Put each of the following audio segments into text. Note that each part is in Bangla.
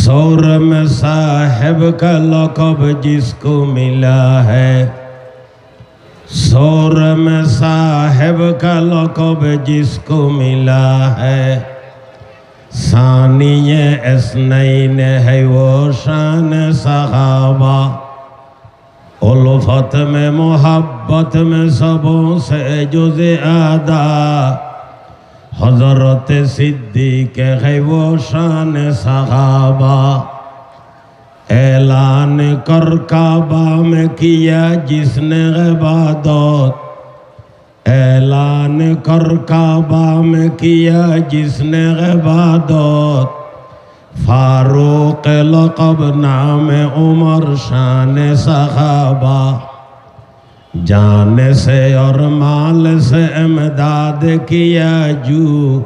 सौर में साहिब का लक़ब जिसको मिला है, सौर में साहिब का लक़ब जिसको मिला है, सानिए इसनैन है वो शान सहाबा। उल्फत में मोहब्बत में सबों से जुज़े आदा, हज़रत सिद्दीक़ है वो शान सहाबा। ऐलान कर काबा में किया जिसने इबादत, ऐलान कर काबा में किया जिसने इबादत, फारूक लक़ब नाम उमर शान सहाबा। जान से और माल से इमदाद किया जू,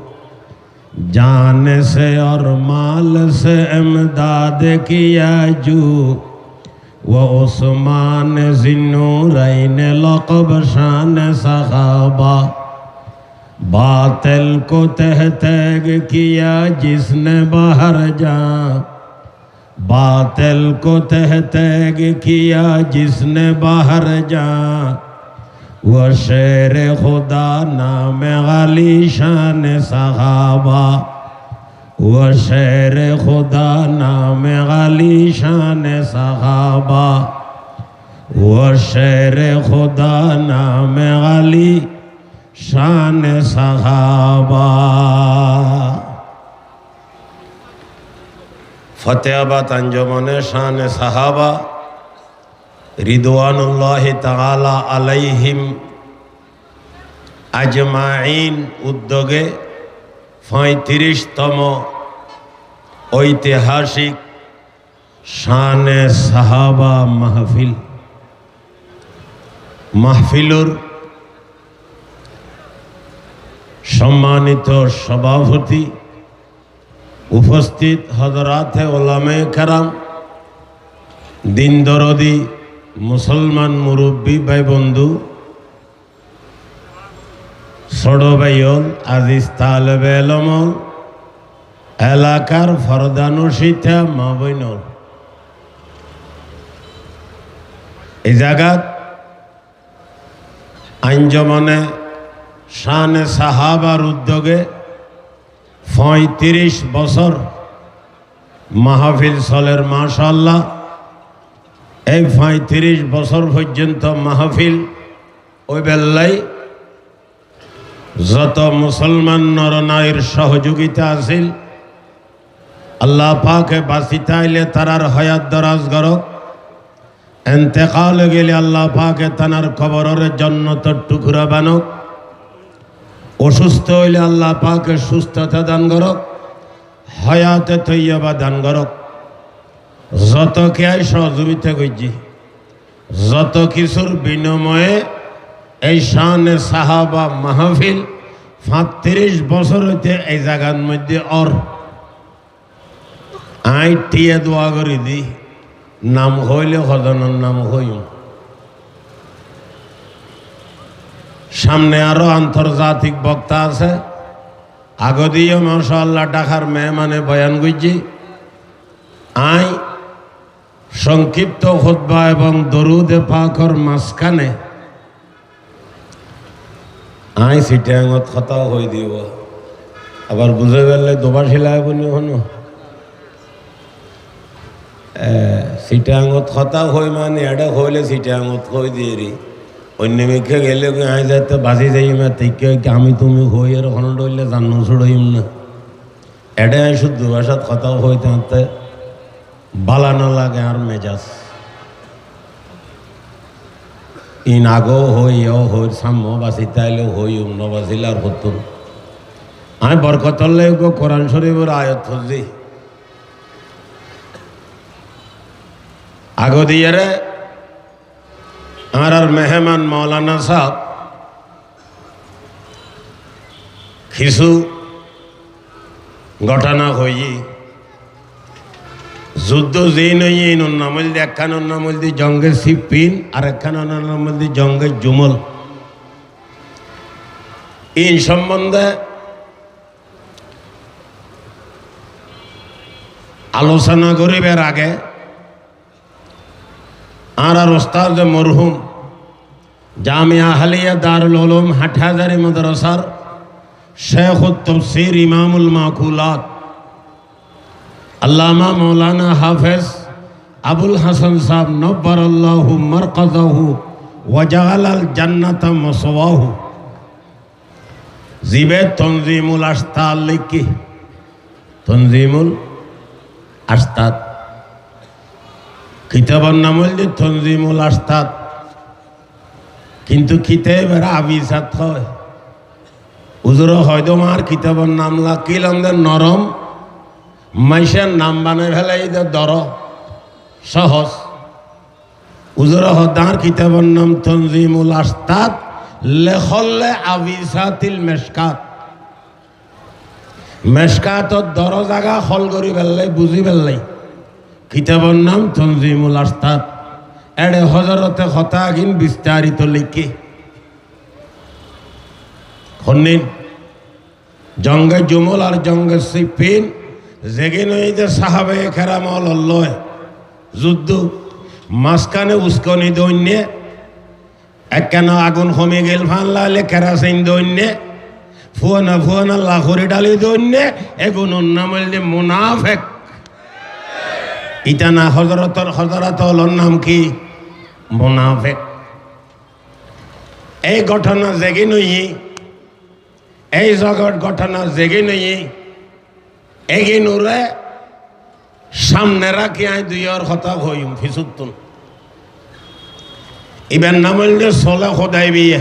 जान से और माल से इमदाद किया जू, वो उस्मान ज़िन्नूरैन लक़ब शान सहाबा। बातिल को तह तैग किया जिसने बाहर जा, बातिल को तह तैग किया जिसने बाहर जा, वो शेर खुदा नाम अली शान सहाबा, वो शेर खुदा नाम अली शान सहाबा, वो शेर खुदा नाम अली शान सहाबा। फतेहाबाद अंजुमने शान सहाबा रिदवानुल्लाहि ताला अलैहिम अजमाइन उद्योगे 35तम ऐतिहासिक शान सहाबा महफिल महफिलुर सम्मानित सभापति उपस्थित हजरात उलामाए कराम, दिन दरदी मुसलमान मुरब्बी भाई बंधु, छोड़ो भाईल आजिज तालेबे इल्म, एलाकार फरदानुशिता मा बइनल, এই জায়গাত আঞ্জুমানে শান সাহাবার উদ্যোগে 35 বছর মাহফিল চলের। মাশাআল্লাহ, এই 35 বছর পর্যন্ত মাহফিল ওই বেল্লাই যত মুসলমান নরনারীর সহযোগিতা আছিল, আল্লাহ পাকে বাঁচিতাইলে তারার হায়াত দরাজ করক, ইন্তেকাল গেলে আল্লাহ পাকে তানার কবরের জান্নাতের টুকরা বানক, অসুস্থ হইলে আল্লাহ পাকে সুস্থতা দান করক, হায়াতে তৈয়বা দান করক। যত কেয়াই সহযোগিতা করছি, যত কিছুর বিনিময়ে এই শানে সাহাবা মাহফিল 35 বছর হইতে এই জায়গার মধ্যে আই টিয়া দোয়া করে দি, নাম হইলে হজনের নাম হইম। সামনে আরো আন্তর্জাতিক বক্তা আছে, আগদিও মাশাআল্লাহ ঢাকার মেহমানে বয়ান করছি। আই সংক্ষিপ্ত খুতবা এবং দরুদে পাকর মাঝখানে আই সিটাঙত কথাও হয়ে দিব, আবার বুঝে গেলে দোবার সিলাই বলি হনো সিটাঙত কথা হই, মানে এটা হইলে সিটাঙত হই দিয়ে রি অন্য মেখে গেলে আই যাতে বাজি যাই থেকে আমি তুমি হই আর হন ডইলে জান্ন ছড়ইম না। এটা শুদ্ধ ভাষাত কথাও হইতে হাতে বালানো লাগে আর মেজাজ ইন আগো হই ও হই সাম্য বাসি তাইলে হই ন বাসিল আর হতুন। আমি বরকতল্লে কোরআন শরীফের আয়াত খুঁজি আগো দিয়ে রে আর মেহমান মৌলানা সাহেব কিছু ঘটনা হই যুদ্ধ যেই নই নামল দি একখানোর নামল দি জঙ্গে সিপিন আর একখানোর নামল দি জঙ্গে জুমল। এই সম্বন্ধে আলোচনা করিবার আগে আর ওস্তাদ মরহুম জামিয়া আহলিয়া দারুল উলুম হাটহাজারী মাদ্রাসার শেখুত তাফসীর ইমামুল মাকুলাত আল্লামা মৌলানা হাফেজ আবুল হাসান সাহেব নব্বারাল্লাহু মারকাযাহু ওয়া জাআলাল জান্নাতা মাসওয়াহু জিবে তনজিমুল আস্তাদ লিখি তনজিমুল আস্তাদ কিতাবের নাম হল তনজিমুল আস্তাদ, কিন্তু কিতাবের আবিজাত হয় হুজুর হয়তো মার কিতাবের নাম লাকিলাম নরম মাইসের নাম বানায় ফেলাই দর সহজ। হুজুর হদার কিতাবের নাম তনজিমুল আস্তাদ লেখলে আবিজাতিল মেশকাত। মেশকাতর দর জাগা হল করি ফেললাই বুঝি ফেললাই কিতাবের নাম তনজিমুল আস্তাদ। এড়ে হজরতে হতাগিন বিস্তারিত লিখি হন্নিন জঙ্গে জুমল আর জঙ্গে সিপিন যেগিন সাহাবে খেরামল লয় যুদ্ধ মাঝখানে উস্কনি দৈন্যে একখান আগুন কমে গেল ফানলালে কেরাসিন দৈন্যে ফুয়ানা ফুয়ানা লাখরি ডালি দৈন্যে এগুনোর নাম হইলে মুনাফেক। ইটা না হজরতর নাম কি মুনাফেক। এই ঘটনা জেগে নই এই জগৎ ঘটনা জেগে নই এগিনুরে সামনে রাখি আই দুইয়ের কথা হইম ফিসুতুন ইবেন নাম হইলে সোলা খোদাই বিয়ে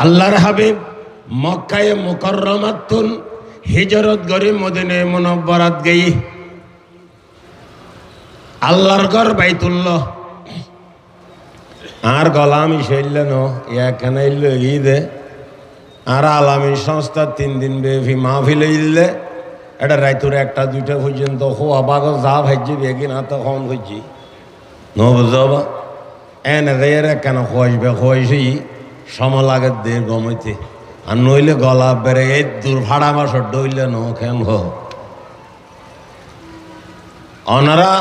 আল্লাহর হাবিব মক্কায়ে মুকাররমাতুন হিজরত গরি মদিনায়ে মুনাওয়ারাত গই আল্লাহর ঘর বাইতুল্লাহ আর গলামি শৈলেন এখানে ঈদে আর আলামী সংস্থা 3 দিন ব্যাপী মাহফিল ইল্লে এটা রাইতুর 1টা 2টা পর্যন্ত হওয়া বাগ যা ভাজ্যি বেগি না তো খন হইছি ন বুঝবা এনে রে কেন খোয়াইবে খোয়াইছি সম লাগে দে গমইতে আর নইলে গলা বেড়ে এই দূর ভাড়া মাসর ডইলে ন কেন অনারা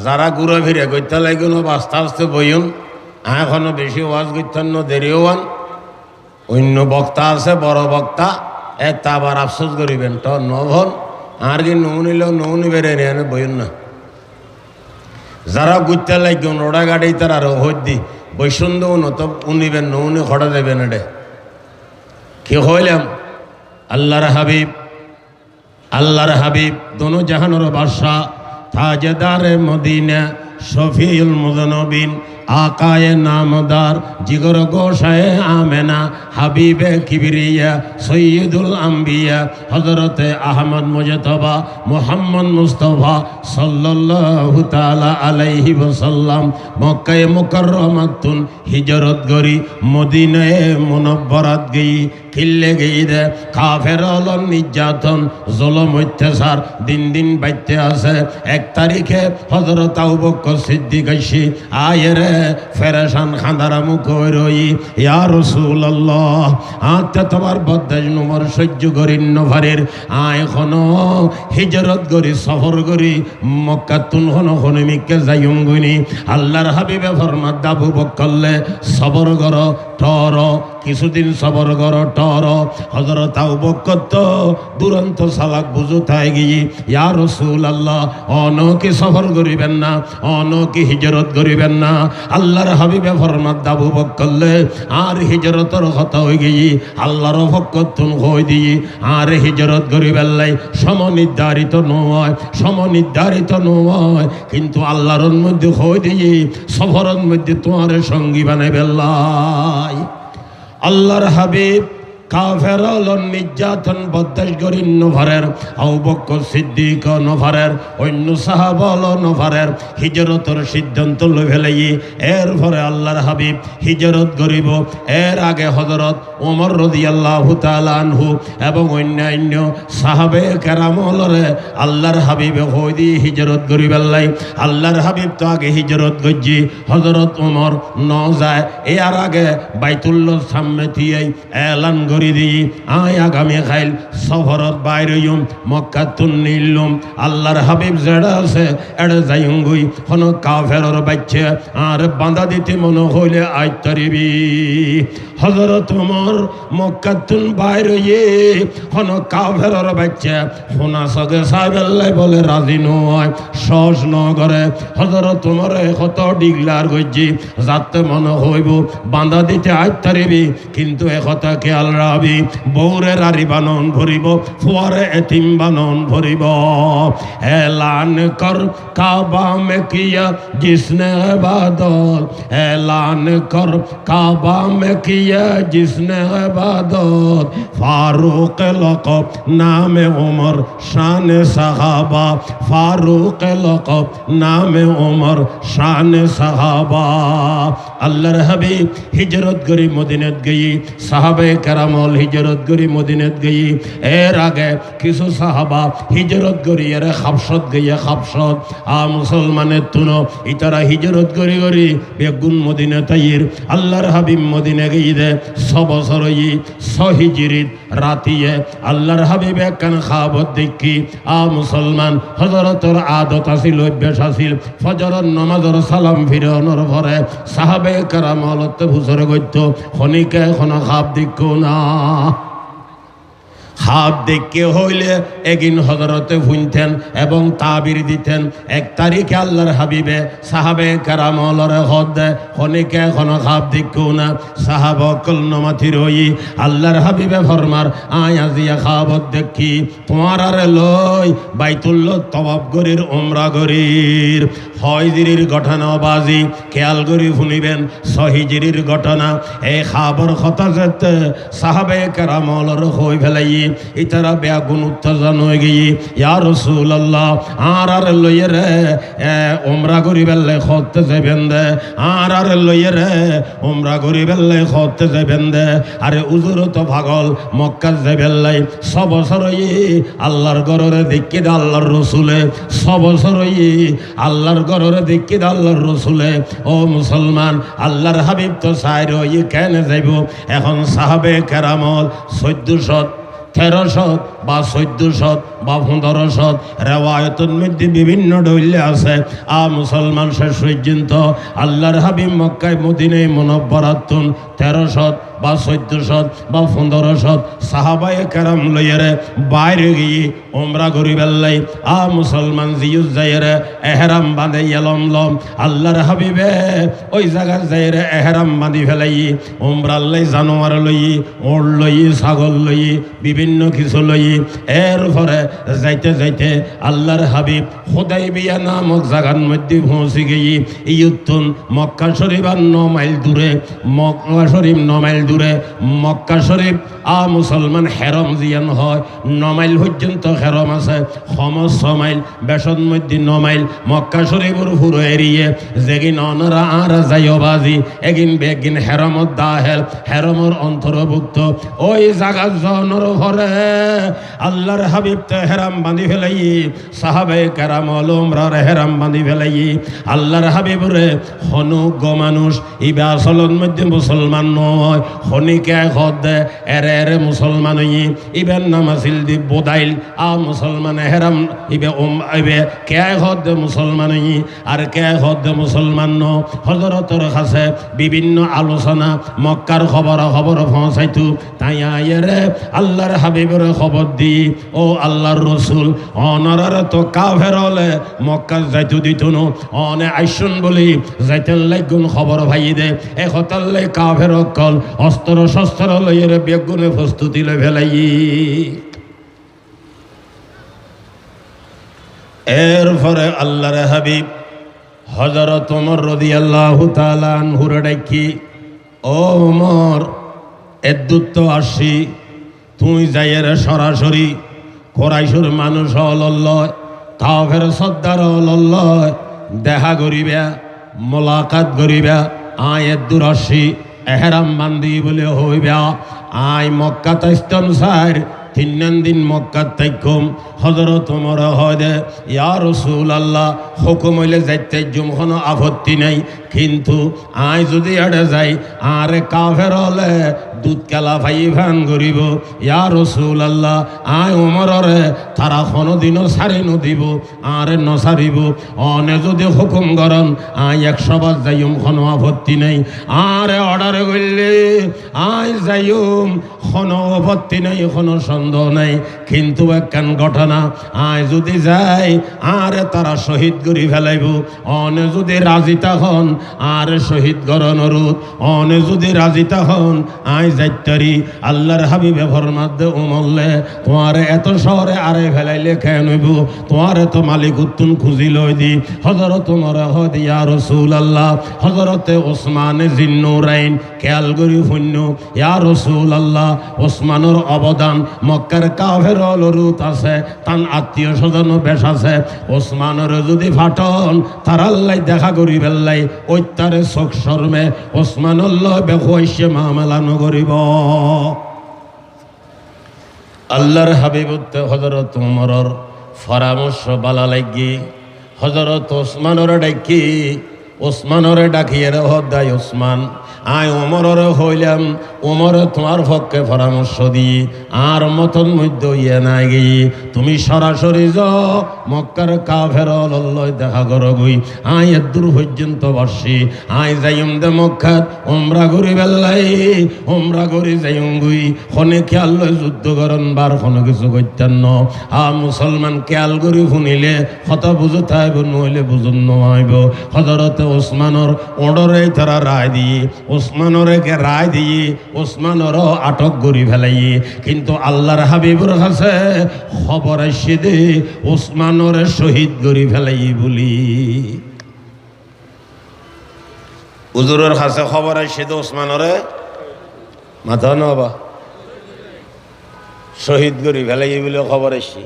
যারা ঘুরে ফিরে করতে লাগল আস্তে আস্তে বইন এখনো বেশি ওয়াজ করতেন দেরিও হন অন্য বক্তা আছে বড় বক্তা তা আবার আফসোস করিবেন তো নহন আর কি নৌ নিল নৌ নিবেন এনে বইন না যারা ঘুরতে লাগবেন ওরা গাড়ি তারা আর হদ্দি বৈষণ্য নত উনিবেন নৌনি খড়া দেবেন এডে কি হইলাম আল্লাহর হাবিব দোনো জাহানোর বাদশা তাজেদারে মদিনা শফিউল মুযনবিন আকায়ে নামদার জিগর গোশায়ে আমেনা হাবিবে কিবরিয়া সৈয়দুল আম্বিয়া হযরতে আহমদ মুজতবা মুহাম্মদ মুস্তাফা সাল্লাল্লাহু তাআলা আলাইহি ওয়াসাল্লাম মক্কায়ে মুকাররমাতুন হিজরত গরি মদিনায়ে মুনাওয়ারাত গই কিল্লে গই দে কাফের হল নির্যাতন জুলুম অত্যাচার দিন দিন বাইতে আছে। 1 তারিখে হযরত আবু বকর সিদ্দিক আইসি আয়েরে ফেরেশান খান্দারা মুখ রই ইয়া রাসূলুল্লাহ আতে তোমার বদাজ নম্বর সহ্য করি নভারের আয় খন হিজরত করি সফর করি মক্কা তুন হন মিকে যাইম গুনি আল্লাহর হাবিবে ফরমাত আবু বকরলে সবর কর টর কিছুদিন সবর কর টর হযরত আবু বকর তো দুরন্ত সালাক বুঝু তাই গিয়ে ইয়া রাসূলুল্লাহ অন কি সফর করিবেন না অন কি হিজরত করিবেন না আল্লাহর হাবিবে ফরমাত আবু বকরলে আর হিজরতর কথা হই গিয়ে আল্লাহর ভক্ত তুন হই দিয়ে আর হিজরত করিবেন লাই সমনির্ধারিত নয় কিন্তু আল্লাহর মধ্যে হই দিয়ে সফরের মধ্যে তোমার সঙ্গী বানাইবেন লাই। আল্লাহর হাবিব কাফের নির্যাতন বদাস করি নভারের আবু বকর সিদ্দিক নভারের অন্য সাহাবা নভারের হিজরতের সিদ্ধান্ত লই ফেলাই এরপরে আল্লাহর হাবিব হিজরত করিব। এর আগে হযরত ওমর রাদিয়াল্লাহু তাআলা আনহু এবং অন্যান্য সাহাবে কেরামলরে আল্লাহর হাবিবে হই দিয়ে হিজরত করিবার লাই। আল্লাহর হাবিব তো আগে হিজরত গজ্জি হযরত ওমর ন যায় এর আগে বাইতুল্লাহর সামনে দিয়ে এলান করি করি দিই আয় আগামী খাইল সফরত বাইরইম মক্কাতুন নিলুম আল্লাহর হাবিব যেটা আছে এটা যাইঙ্গুই কোনো কাফেরর বাচ্চা আর বাঁধা দিতে মনে হইলে আইতারিবি হযরত ওমর মক্কাতুন বাইরইয়ে কোনো কাফেরর বাচ্চা হোনা সগে সাহেবাল্লাহ বলে রাজি নয় সহজ নগরে হযরত ওমরে কত ডিগলার গজ্জি যাতে মনে হইব বাঁধা দিতে আইতারিবি কিন্তু একথা খেয়াল রাখবি বৌরে রারি বানন ভরিব ফুয়ারে এতিম বানন ভরিব এলান কর কাবা মে কিয়া জিসনে ইবাদত এলান কর কাবা মে কিয়া জিসনে ইবাদত ফারুক লকব নামে ওমর শান সাহাবা ফারুক লকব নামে ওমর শান সাহাবা আল্লাহর হাবিব হিজরত করি মদিনাত গই সাহাবে কেরামল হিজরত করি মদিনাত গই এর আগে কিছু সাহাবা হিজরত করি এর খাবসত গইয়া খাবসত মুসলমানের তুনো ইতারা হিজরত করি করি বেগুন মদিনা তাইর আল্লাহর হাবিব মদিনা গই দে 6 বছর ই সহিজিরিত রাতিয়ে আল্লাহর হাবিব একখান খাবত দেখি মুসলমান হযরতর আদত আছিল অভ্যাস আছিল ফজরের নামাজের সালাম ফিরানোর পরে সাহাবে কেরামলত হুজুরে গইত খনিকে এখন খাব দেখো না হাত দেখে হইলে একদিন হযরতে ভুনতেন এবং তাবির দিতেন 1 তারিখে আল্লাহর হাবিবে সাহাবে কেরামলরে হদ দে খনিকে এখন খাব দেখো না সাহাবা কল নমাথি রই আল্লাহর হাবিবে ফরমার আয় আজিয়া খাবত দেখি তোমার আরে লই বাইতুল্লাহ তওয়াব গরির উমরা গরির হয়জিরির ঘটনা বাজি খেয়াল করি শুনিবেন সহিজিরির ঘটনা এই খাবর কথা যেতে সাহাবে কেরামলর হই ফেলাই ইতারা বেগুন উত্তেজন হয়ে গিয়ে ইয়া রাসূলুল্লাহ আর লইয়ে রে উমরা করি বেলে করতে যাবেন দে আর লইয়ে রে উমরা করি বেলে করতে যাবেন দে আরে উজুর তো পাগল মক্কা যাবেন লাই 6 বছর আল্লাহর ঘরে দেখি দে আল্লাহর রসুলে 6 বছর আল্লাহর ঘরে দেখি দে আল্লাহর রসুলে ও মুসলমান আল্লাহর হাবিব তো সাইর কেন যাইব এখন সাহাবে কেরামল 1400 1300 বা 1400 বা 1500 রেওয়ায়তের মধ্যে বিভিন্ন দলিল আছে মুসলমান শেষ পর্যন্ত আল্লাহর হাবিব মক্কায় মদিনায় মুনাওয়ারাতুন 1300 বা 1400 বা 1500 সাহাবায়ে কেরাম লইরে বাইরে গিয়ে উমরা করি বেল্লাই মুসলমান জিউজ যাইরে এহরাম বাঁধে লম আল্লাহর হাবিবে ওই জায়গা যাইরে এহরাম বাঁধি ফেলাই উমরার লাই জানোয়ার লই ওর লই ছাগল লই বিভিন্ন কিছু লই এর পরে যাইতে যাইতে আল্লাহর হাবিব হুদাইবিয়া নামক জায়গার মধ্যে পৌঁছে গিয়ে ইয়ুতুন মক্কা শরীফ আর 9 মাইল দূরে মক্কা শরীফ 9 মাইল দূরে মক্কা শরীফ মুসলমান হেরম জিয়ান হয় 9 মাইল পর্যন্ত হেরম আছে 6 মাইল বেশন মধ্যে 9 মাইল মক্কা শরীফের পুরো এরিয়ে যেগিন অনরা আর যাইও বাজি এগিন বেগিন হেরমত দাহেল হেরমর অন্তর্ভুক্ত ওই জায়গা জনর ঘরে আল্লাহর হাবিব তো হেরাম বাঁধি ফেলাই সাহাবে কেরাম উমরার হেরাম বাঁধি ফেলাই আল্লাহর হাবিবরে হনু গ মানুষ ইবা আসলের মধ্যে মুসলমান নয় হনিকে হদ দে এরে মুসলমান ইবেন নাম আছিল দি বোদাইল মুসলমান হেরাম ইবে ইবে কে হদ দে মুসলমান আর কে হদ দে মুসলমান ন হযরতর কাছে বিভিন্ন আলোচনা মক্কার খবর পৌঁছাইতু তাই আয়েরে আল্লাহর হাবিবের খবর দি ও আল্লাহর রসুল অনারার তো কাফের হলে মক্কা যাইতু দিত নো অনে আইসুন বলি যাইতেন লাগুন খবর ভাই দে একতাল্লাই কাফের অকল অস্ত্র শস্ত্র লইয়ের বেগুনে প্রস্তুতি লই ফেলাই এরপরে আল্লাহর হাবিব হযরত ওমর রাদিয়াল্লাহু তাআলা আনহুর ডাকি ও ওমর এদ্দুত আসি তুই যাইয়ের সরাসরি কোরাইশের মানুষ হলল্লয় কাফের সর্দার হলল্লয় দেখা করিবা মোলাকাত করিবা আয় এদ্দুর আসি এহরাম বান্ধি বলে হইবা আয় মক্কা তাইস্তম সাইর 3 দিন মক্কা তাইকুম হযরত ওমর হয় দে ইয়া রাসূলুল্লাহ হুকুম হইলে যাইতে কোনো আপত্তি নাই কিন্তু আয় যদি এড়ে যাই আরে কাফের হলে দুধ কেলা ভাই ভান করিব ইয়া রাসূলুল্লাহ আয় ওমররে তারা কোনোদিনও ছাড়ি নদিব আরে নসারিব অনে যদি হুকুম করন আয় 100 বার যাইম কোনো আপত্তি নেই আরে অর্ডার করলে আয় যাইম কোনো আপত্তি নেই কোনো সন্দেহ নেই কিন্তু একখান ঘটনা আয় যদি যাই আরে তারা শহীদ করি ফেলাইব অনে যদি রাজি তখন আর শহীদ করন অনুরোধ অনে যদি রাজি তখন আয় যাইতারি আল্লাহর হাবিবে ফরমাতে ওমল্লে তোমার এত শহরে আরে ফেলাইলে খেয়ে নইব তোমার তো মালিক উত্তুন খুঁজি লই দি হযরত তোমার হদ ইয়া রাসূলুল্লাহ হযরতে ওসমানে জিন্নুরাইন খেয়াল করি শূন্য ইয়া রাসূলুল্লাহ ওসমানের অবদান মক্কার কাফের অনুরোধ আছে তান আত্মীয় স্বজন বেশ আছে ওসমানের যদি ফাটন তার আল্লাহ দেখা করি বেল্লাই ঐত্যারে চোখ শর্মে ওসমানুল্লাহ বেখুয়াইছে মামলা নগরিব আল্লাহর হাবিবুতে হযরত ওমরের পরামর্শ বালা লাগি হযরত ওসমানরে ডাকি ওসমানরে ডাকিয়ে রে হদাই ওসমান আয় ওমররে হইলাম ওমরে তোমার পক্ষে পরামর্শ দিই আর মতন মধ্য ইয়ে নাই গিয়ে তুমি সরাসরি যাও মক্কার কাফের লল্লয় দেখা করো গই আয় দূর পর্যন্ত বসি আয় যাইম দে মক্কাত ওমরা করি বেল্লাই ওমরা করি যাইম গুই খনে খেয়াল লয় যুদ্ধ করন বার কোনো কিছু করতেন ন মুসলমান খেয়াল করি শুনিলে কথা বুঝো থাইব নইলে বুঝুন নইব হযরতে ওসমানের অর্ডরে তারা রায় দিয়ে ওসমানরকে রায় দিয়ে ওসমানর আটক করি ফেলাই কিন্তু আল্লাহর হাবিবুর কাছে খবর আসছে দে ওসমানর শহীদ করি ফেলাই বলি হুজুরের কাছে খবর আসছে দে ওসমানরে মাথা নবা শহীদ করি ফেলাই বলে খবর আসছে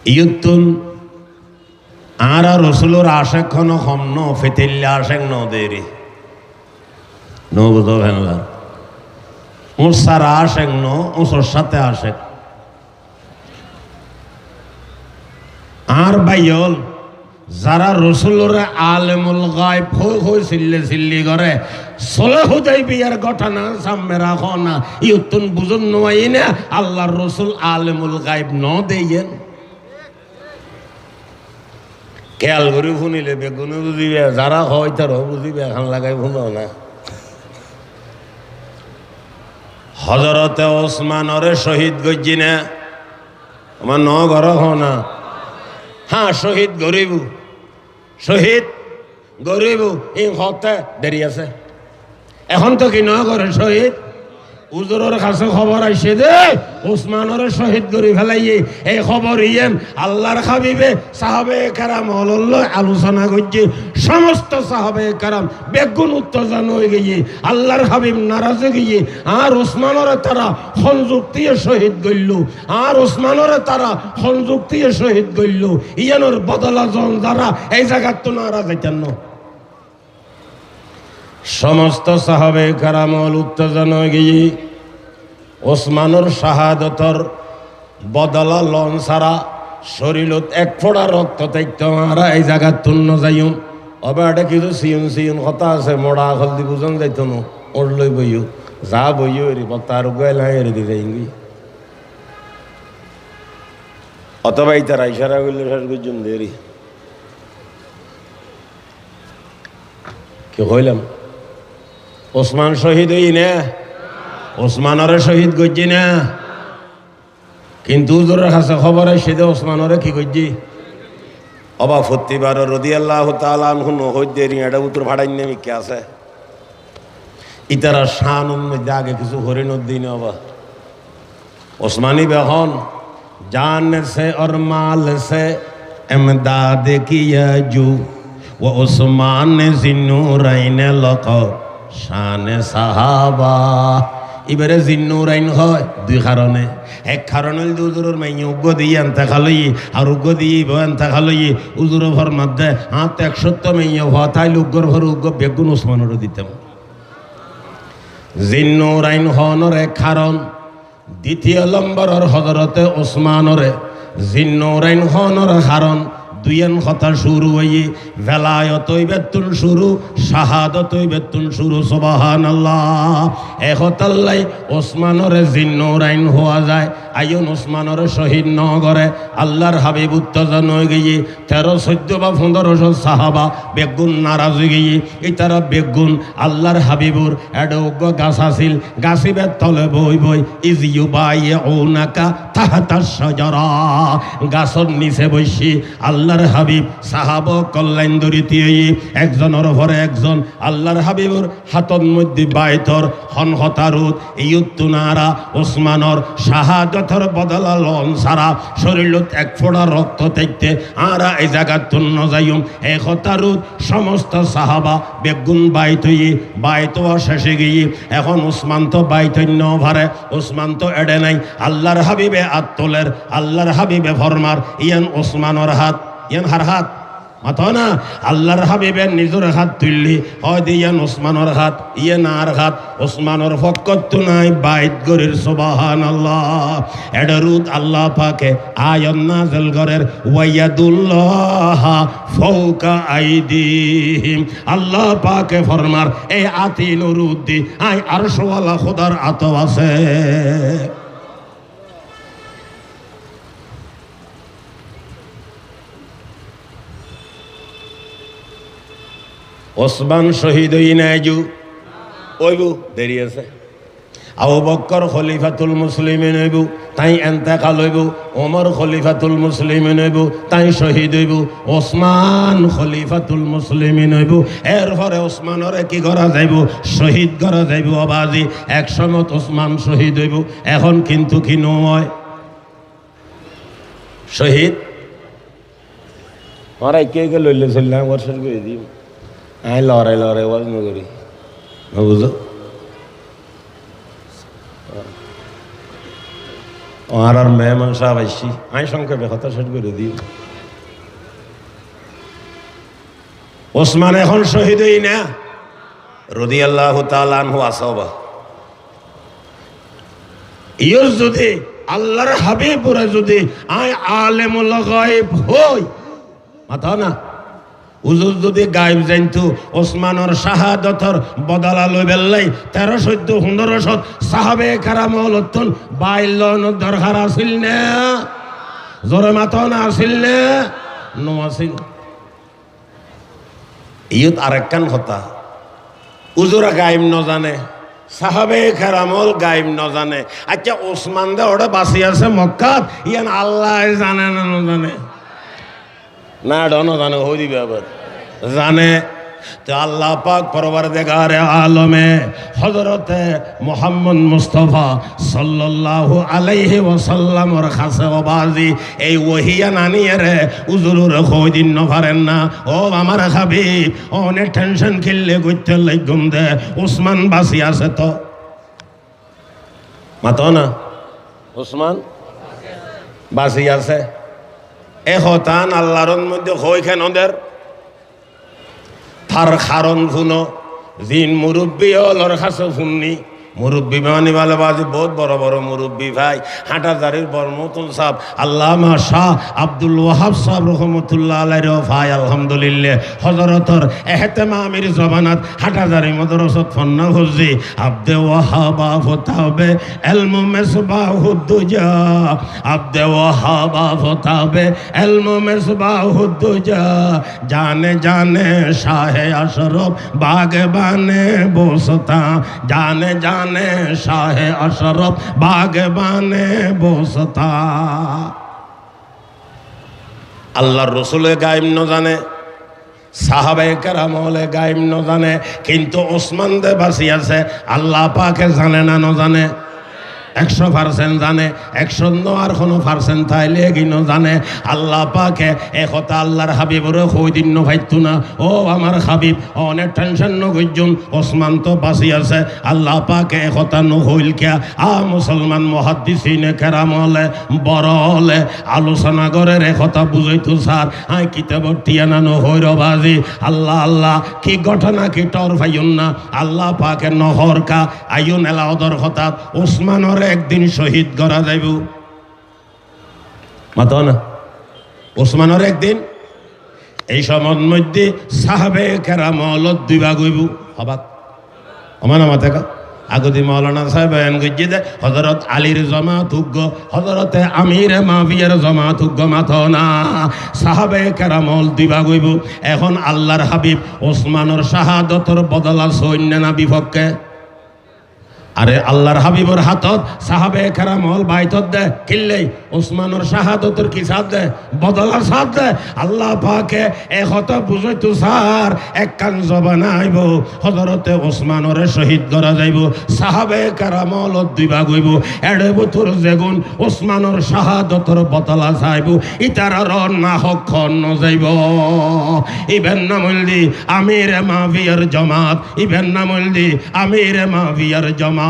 ইয়ুতুন আর রসুলোর আশেক খন হম ন ফেতিল্লা আশেক ন দেরি ন বুঝো ফেনলা ওর সারা আশেক ন ওর সাথে আশেক আর বাইল যারা রসুলোর আলেমুল গায়ব হই হই চিল্লে চিল্লি করে চলে হুদাই বিয়ার ঘটনা সামনে রাখো না ইয়ুতুন বুঝুন নয় না আল্লাহর রসুল আলেমুল গায়ব ন দেইয়েন খেয়াল করে শুনিলে বেগুনে বুঝিবে যারা হয় তারও বুঝিবে এখন লাগাই শুনো না হযরতে ওসমানরে শহীদ গজ্জি না আমার ন ঘর না হ্যাঁ শহীদ গরিব শহীদ গরিব এই হতে দেরি আছে এখন তো কি ন ঘরে শহীদ হুজুরের কাছে খবর আইছে দে ওসমানরে শহীদ করে ফেলাইয়ে এই খবর ইয়েম আল্লাহর হাবিবে সাহাবে কেরাম হল্লো আলোচনা করছে সমস্ত সাহাবে কেরাম বেগুন উত্তেজন হয়ে গিয়ে আল্লাহর হাবিব নারাজে গিয়ে আর ওসমানরে তারা সংযোগ দিয়ে শহীদ করল আর ওসমানরে তারা সংযোগ দিয়ে শহীদ করল ইয়ানোর বদলা জন যারা এই জায়গার তো নারাজ যাইতেন না সমস্ত সাহাবে কারামল উত্তেজন হয়ে গিয়ে ওসমানুর শাহাদতর বদলা লন সারা শরীরত এক ফোড়া রক্ত তাইত মারা এই জায়গার তুন্ন যাইম অবে এটা কিছু সিয়ন সিয়ন কথা আছে মোড়া হলদি বুঝন যাইত ন ওর লই বইও যা বইও এরি তার গাইলা এরি দি যাইঙ্গি অথবা এই তারা ইশারা করলে শেষ পর্যন্ত দেরি কি হইলাম ওসমান শহীদ হই না ওসমানরে শহীদ করছি না কিন্তু হুজুরের কাছে খবর আসে যে ওসমানরে কি করছি অবা ফত্তিবার রাদিয়াল্লাহু তাআলা আনহু নহদ দেরি এটা উত্তর ভাড়াই নেমি কে আছে ইতারা শান মধ্যে আগে কিছু হরিণ দিন অবা ওসমানী বেহন জান সে और माल से इमदाद किया जो वो उस्मान जिन्नुरैन लक़ब शान साहाबा এবারে জিন্নুরাইন হয় দুই কারণে এক কারণ হল হুজুরের মাইয়ে উগ্র দিয়ে আনতে খালই আর উগ্র দিয়ে আনতে খালই হুজুরের ভর মধ্যে হাত 170 মাইয়ে হওয়া তাই উগ্র ভর উগ্র বেগুন ওসমানেরও দিতাম জিন্নুরাইন হওয়ার এক কারণ দ্বিতীয় নম্বরের হযরতে ওসমানরে জিন্নুরাইন হওয়ার কারণ দুইয়েন কথা শুরু হয়ে ভেলায়ত বেতুন শুরু শাহাদত বেতুন শুরু সুবহানাল্লাহ। একতাল্লাই ওসমানরে জিন্নুরাইন হওয়া যায় আইন ওসমানর শহীদ ন করে আল্লাহর হাবিব উত্তেজন হয়ে গিয়ে 13-14 বা 1500 সাহাবা বেগুন নারাজ হয়ে গিয়ে এই তারা বেগুন আল্লাহর হাবিবুর এডোগ্য গাছ আসিল গাছিবের তলে বই বই ইউবাইউনাকা তাহতা শাজারা গাছর নিচে বসি আল্লাহর হাবিব সাহাবা কল্যাণ দরিতি একজনের পরে একজন আল্লাহর হাবিবুর হাতর মধ্যে বাইতর হনহতারুত ইয়ুত্তুনারা ওসমানর শাহাদতর বদলা লন সারা শরীরত এক ফোঁটা রক্ত দেখতে আরা এই জায়গা তুন্ন যাইম এক হতারুত সমস্ত সাহাবা বেগুন বাইত শেষে গিয়ে এখন ওসমান তো বাইতন্য ভারে ওসমান তো এডে নাই আল্লাহর হাবিবে আত্তলের আল্লাহর হাবিবে ফরমার ইয়ান ওসমানর হাত ইয়ান হার হাত মাথা না আল্লাহর হাবিবের নিজের হাত তুললি হয়তো ইয়ান ওসমানর হাত ইয়ে নার হাত ওসমানর ফকত নাই বাইত গরির সুবহানাল্লাহ এডরুদ আল্লাহ পাকে আয়াত নাযিল করের ওয়ায়াদুল্লাহ ফাওকা আইদিহিম আল্লাহ পাকে ফরমার এই আতিনুর উদ্দি আই আরশওয়ালা খোদার আত আছে। ওসমান শহীদ হই নাইজু ওইবু দেরি আছে আবু বকর খলিফাতুল মুসলিমিন হইব তাই এন্তেকাল হইব ওমর খলিফাতুল মুসলিমিন হইব তাই শহীদ হইব ওসমান খলিফাতুল মুসলিমিন হইব এরপরে ওসমানরে কি করা যাইব শহীদ করা যাইব আবাজি একসময় ওসমান শহীদ হইব এখন কিন্তু কি নয় শহীদ ওরাই কে কে লইলে চললাম বর্ষের করে দিই আই লড়াই ওয়াজ নগরী বুঝো আর মেহমান সাহেব আইসি আই সংক্ষেপে কথা শেষ করে দিই ওসমান এখন শহীদ হই না রাদিয়াল্লাহু তাআলা আনহু আসবা ইয়র যদি আল্লাহর হাবিবুরে যদি আই আলেমুল গায়ব হই মাথা না হুজুর যদি গায়েব জানতো ওসমানের শাহাদতর বদলা লই বেল্লাই 13-14-1500 সাহাবে কেরাম লতন বাইলন দরকার আছিল না জোরে মাথা না আছিল না নো আছিল ইয়ত আরেকখান কথা হুজুরা গায়েব ন জানে সাহাবে কেরামল গায়েব ন জানে আচ্ছা ওসমান দে ওটা বাসি আছে মক্কাত ইয়ান আল্লাহ জানে না ন জানে না ডন জানে হই দিবে আবার জানে তো আল্লাহ পাক পরওয়ারদিগারে আলমে হযরতে মুহাম্মদ মুস্তাফা সাল্লাল্লাহু আলাইহি ওয়াসাল্লামের কাছে ওবাজি এই ওহিয়া নানিয়ে রে হুজুরের কই দিন ন পারেন না ও আমার হাবিব অনেক টেনশন খেললে কইতে লাগুম দে ওসমান বাসি আছে তো মাতো না ওসমান বাসি আছে এহতান আল্লাহর মধ্যে কই কেন দের তার কারণ শুনো জিন মুরব্বী ওর কাছে শুননি মুরব্বী মানে ভালোবাসি বহুত বড় বড় মুরব্বী ভাই হাটাজারির বরমতুল সাহ আল্লামা শাহ আব্দুল ওয়াহাব সাহ রহমতুল্লাহ আলাইহির ভাই আলহামদুলিল্লাহ হযরতর ইহতিমামের জবানাত হাটাজারি মাদ্রাসাত ফন্না হুজি আব্দে ওয়াহাব ফতাবে ইলমু মিসবাহুদ দুজা আব্দে ওয়াহাব ফতাবে ইলমু মিসবাহুদ দুজা জানে জানে শাহে আশরফ বাগবানে বসতা জানে জানে শাহে আশরফ বাগবানে বসতা আল্লাহর রসুলে গায়েব ন জানে সাহাবায়ে কেরামলে গায়েব ন জানে কিন্তু ওসমান দে বাসি আছে আল্লাহ পাকে জানে না ন জানে 100% জানে 109% তাইলে গিনো জানে আল্লাহ পাকে একতা আল্লাহর হাবিবরে কই দিন ন ভাইতো না ও আমার হাবিব অনেক টেনশন ন গইজুন ওসমান তো বাসি আছে আল্লাহ পাকে একতা ন হইল কিয়া মুসলমান মুহাদ্দিসিনে কেরামলে বড়লে আলোচনা করে একতা বুঝাইতো স্যার আই কিতাব টিয়ানা ন হইর বাজি আল্লাহ আল্লাহ কি ঘটনা কি টর ভাইউন না আল্লাহ পাকে নহর কা আইউন এলা ওদর কথা ওসমানের একদিন শহীদ করা যাইব মাতো না ওসমানের একদিন এই সময়ের মধ্যে সাহাবে কেরামল দুই ভাগ হইব হবাক আমার মাথা আগদি মৌলানা সাহেব বয়ান করছে যে হযরত আলীর জামাত উগ্র হযরতে আমির মাবিয়ার জামাত উগ্র মাথো না সাহাবে কেরামল দুই ভাগ হইব এখন আল্লাহর হাবিব ওসমানের শাহাদতর বদলা সৈন্য না বিপক্ষে আরে আল্লাহর হাবিবর হাতত সাহাবে কেরামল বাইতত দে কিল্লেই ওসমানের শাহাদতর কি সাথ দে বদলার সাথ দে আল্লাহ পাকে একত বুঝাইতো স্যার এক কান জবান আইব হযরতে ওসমানের শহীদ করা যাইব সাহাবে কেরামল দুই ভাগ হইব এড়ে বছর যেগুন ওসমানের শাহাদতর বদলা চাইব ইতারার না হক ন যাইব ইবেন নামলদি আমির মাবিয়ার জামাত ইবেন নামলদি আমির মাবিয়ার জামাত